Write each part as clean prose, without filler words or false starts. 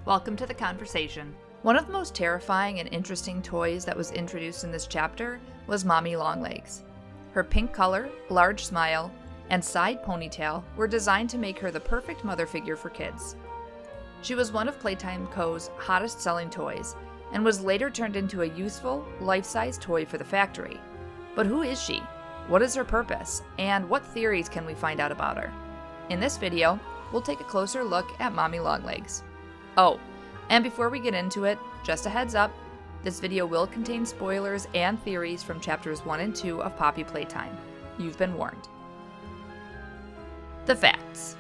Welcome to the conversation. One of the most terrifying and interesting toys that was introduced in this chapter was Mommy Longlegs. Her pink color, large smile, and side ponytail were designed to make her the perfect mother figure for kids. She was one of Playtime Co.'s hottest selling toys, and was later turned into a useful, life-size toy for the factory. But who is she? What is her purpose? And what theories can we find out about her? In this video, we'll take a closer look at Mommy Longlegs. Oh, and before we get into it, just a heads up, this video will contain spoilers and theories from chapters 1 and 2 of Poppy Playtime. You've been warned. The facts.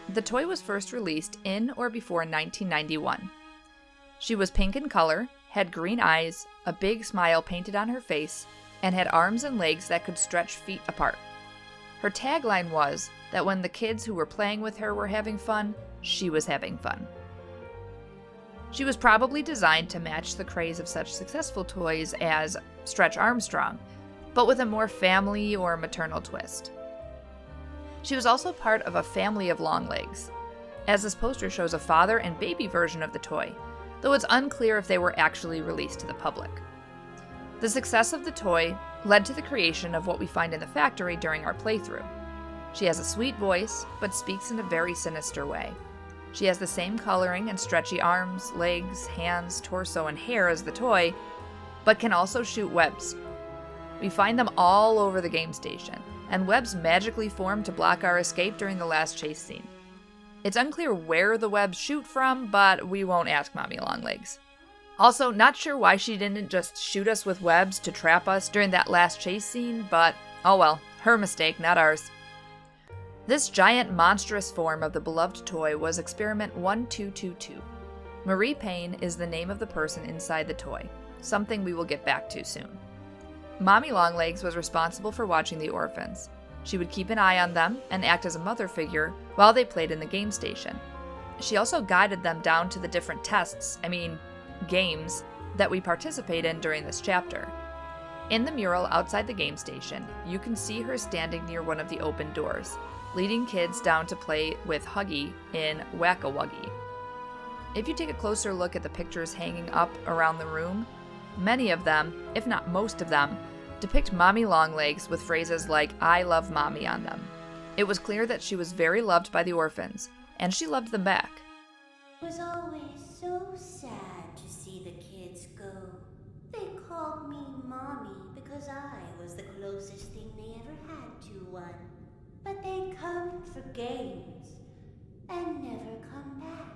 The toy was first released in or before 1991. She was pink in color, had green eyes, a big smile painted on her face, and had arms and legs that could stretch feet apart. Her tagline was that when the kids who were playing with her were having fun, she was having fun. She was probably designed to match the craze of such successful toys as Stretch Armstrong, but with a more family or maternal twist. She was also part of a family of Longlegs, as this poster shows a father and baby version of the toy, though it's unclear if they were actually released to the public. The success of the toy led to the creation of what we find in the factory during our playthrough. She has a sweet voice, but speaks in a very sinister way. She has the same coloring and stretchy arms, legs, hands, torso, and hair as the toy, but can also shoot webs. We find them all over the game station, and webs magically form to block our escape during the last chase scene. It's unclear where the webs shoot from, but we won't ask Mommy Longlegs. Also, not sure why she didn't just shoot us with webs to trap us during that last chase scene, but oh well, her mistake, not ours. This giant monstrous form of the beloved toy was Experiment 1222. Marie PAYNE is the name of the person inside the toy, something we will get back to soon. Mommy Longlegs was responsible for watching the orphans. She would keep an eye on them and act as a mother figure while they played in the game station. She also guided them down to the different games that we participate in during this chapter. In the mural outside the game station, you can see her standing near one of the open doors, leading kids down to play with Huggy in Whack-A-Wuggy. If you take a closer look at the pictures hanging up around the room, many of them, if not most of them, depict Mommy Longlegs with phrases like "I love Mommy" on them. It was clear that she was very loved by the orphans, and she loved them back. It was always so sad to see the kids go. They called me Mommy because I was the closest thing they ever had to one. But they come for games and never come back.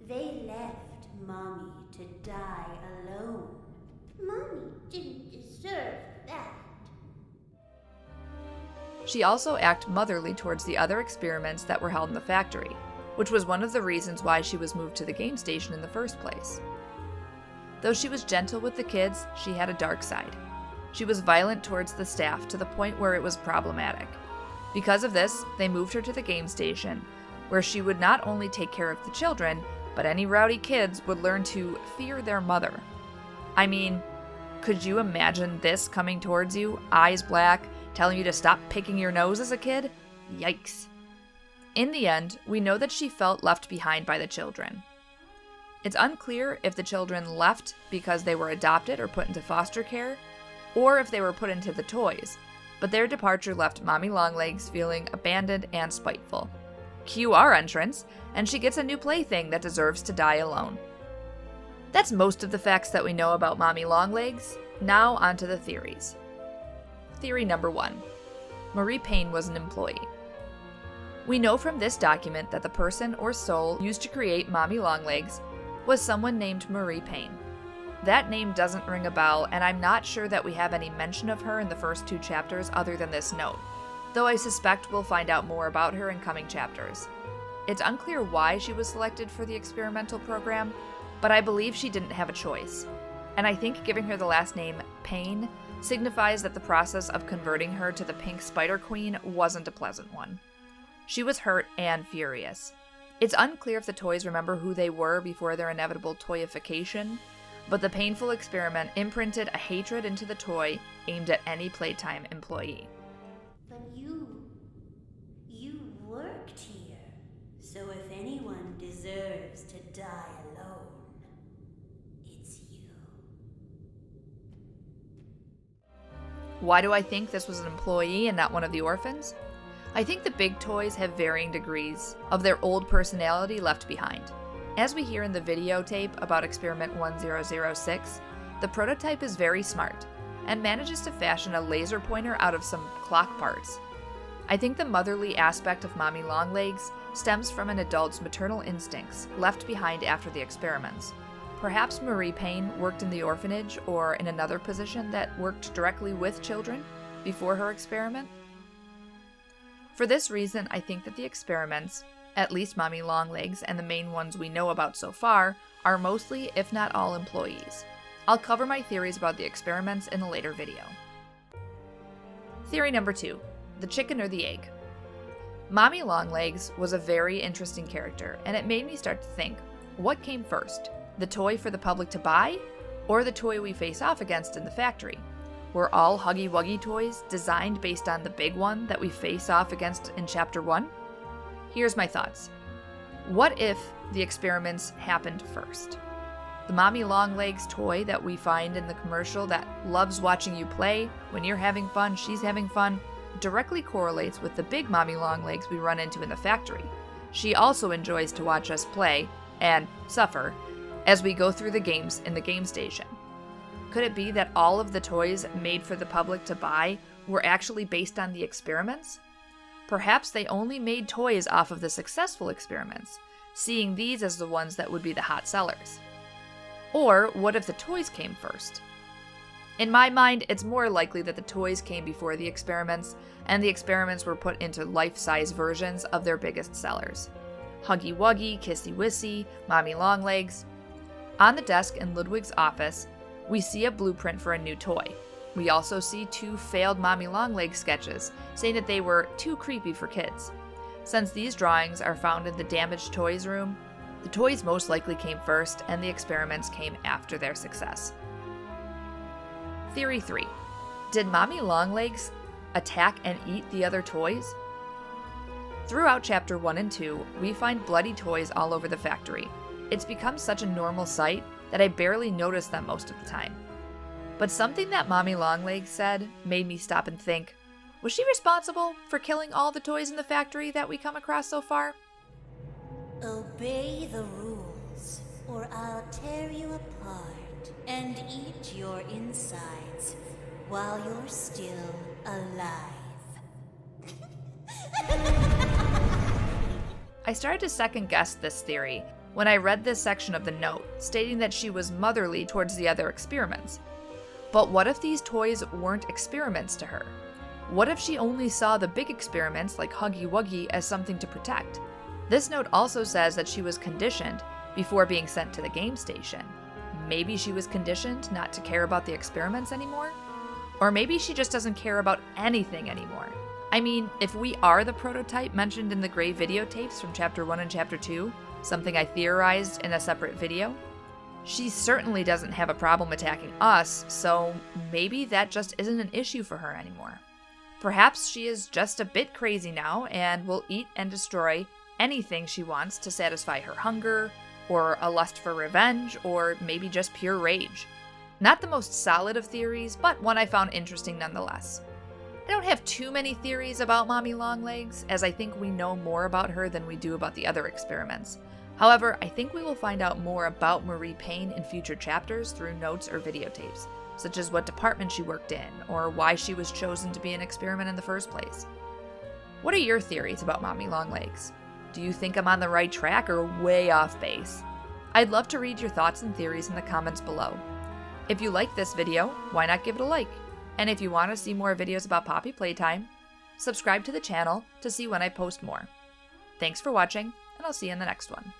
They left Mommy to die alone. Mommy didn't deserve that. She also acted motherly towards the other experiments that were held in the factory, which was one of the reasons why she was moved to the game station in the first place. Though she was gentle with the kids, she had a dark side. She was violent towards the staff to the point where it was problematic. Because of this, they moved her to the game station, where she would not only take care of the children, but any rowdy kids would learn to fear their mother. I mean, could you imagine this coming towards you, eyes black, telling you to stop picking your nose as a kid? Yikes. In the end, we know that she felt left behind by the children. It's unclear if the children left because they were adopted or put into foster care, or if they were put into the toys, but their departure left Mommy Longlegs feeling abandoned and spiteful. Cue our entrance, and she gets a new plaything that deserves to die alone. That's most of the facts that we know about Mommy Longlegs. Now onto the theories. Theory number 1. Marie PAYNE was an employee. We know from this document that the person or soul used to create Mommy Longlegs was someone named Marie PAYNE. That name doesn't ring a bell, and I'm not sure that we have any mention of her in the first 2 chapters other than this note, though I suspect we'll find out more about her in coming chapters. It's unclear why she was selected for the experimental program, but I believe she didn't have a choice, and I think giving her the last name PAYNE signifies that the process of converting her to the Pink Spider Queen wasn't a pleasant one. She was hurt and furious. It's unclear if the toys remember who they were before their inevitable toyification, but the painful experiment imprinted a hatred into the toy aimed at any Playtime employee. But you worked here, so if anyone anyone deserves to die alone, it's you. Why do I think this was an employee and not one of the orphans? I think the big toys have varying degrees of their old personality left behind. As we hear in the videotape about Experiment 1006, the prototype is very smart and manages to fashion a laser pointer out of some clock parts. I think the motherly aspect of Mommy Longlegs stems from an adult's maternal instincts left behind after the experiments. Perhaps Marie PAYNE worked in the orphanage or in another position that worked directly with children before her experiment. For this reason, I think that the experiments, at least Mommy Longlegs and the main ones we know about so far, are mostly, if not all, employees. I'll cover my theories about the experiments in a later video. Theory number 2, the chicken or the egg. Mommy Longlegs was a very interesting character, and it made me start to think, what came first? The toy for the public to buy, or the toy we face off against in the factory? Were all Huggy Wuggy toys designed based on the big one that we face off against in Chapter 1? Here's my thoughts. What if the experiments happened first? The Mommy Longlegs toy that we find in the commercial that loves watching you play, when you're having fun, she's having fun, directly correlates with the big Mommy Longlegs we run into in the factory. She also enjoys to watch us play, and suffer, as we go through the games in the game station. Could it be that all of the toys made for the public to buy were actually based on the experiments? Perhaps they only made toys off of the successful experiments, seeing these as the ones that would be the hot sellers. Or what if the toys came first? In my mind, it's more likely that the toys came before the experiments, and the experiments were put into life-size versions of their biggest sellers. Huggy Wuggy, Kissy Wissy, Mommy Longlegs. On the desk in Ludwig's office, we see a blueprint for a new toy. We also see 2 failed Mommy Longlegs sketches, saying that they were too creepy for kids. Since these drawings are found in the damaged toys room, the toys most likely came first and the experiments came after their success. Theory 3. Did Mommy Longlegs attack and eat the other toys? Throughout Chapter 1 and 2, we find bloody toys all over the factory. It's become such a normal sight that I barely notice them most of the time. But something that Mommy Longlegs said made me stop and think, was she responsible for killing all the toys in the factory that we come across so far? Obey the rules, or I'll tear you apart and eat your insides while you're still alive. I started to second guess this theory when I read this section of the note, stating that she was motherly towards the other experiments. But what if these toys weren't experiments to her? What if she only saw the big experiments like Huggy Wuggy as something to protect? This note also says that she was conditioned before being sent to the game station. Maybe she was conditioned not to care about the experiments anymore? Or maybe she just doesn't care about anything anymore. I mean, if we are the prototype mentioned in the gray videotapes from Chapter 1 and Chapter 2, something I theorized in a separate video, she certainly doesn't have a problem attacking us, so maybe that just isn't an issue for her anymore. Perhaps she is just a bit crazy now and will eat and destroy anything she wants to satisfy her hunger, or a lust for revenge, or maybe just pure rage. Not the most solid of theories, but one I found interesting nonetheless. I don't have too many theories about Mommy Longlegs, as I think we know more about her than we do about the other experiments. However, I think we will find out more about Marie PAYNE in future chapters through notes or videotapes, such as what department she worked in, or why she was chosen to be an experiment in the first place. What are your theories about Mommy Longlegs? Do you think I'm on the right track or way off base? I'd love to read your thoughts and theories in the comments below. If you like this video, why not give it a like? And if you want to see more videos about Poppy Playtime, subscribe to the channel to see when I post more. Thanks for watching, and I'll see you in the next one.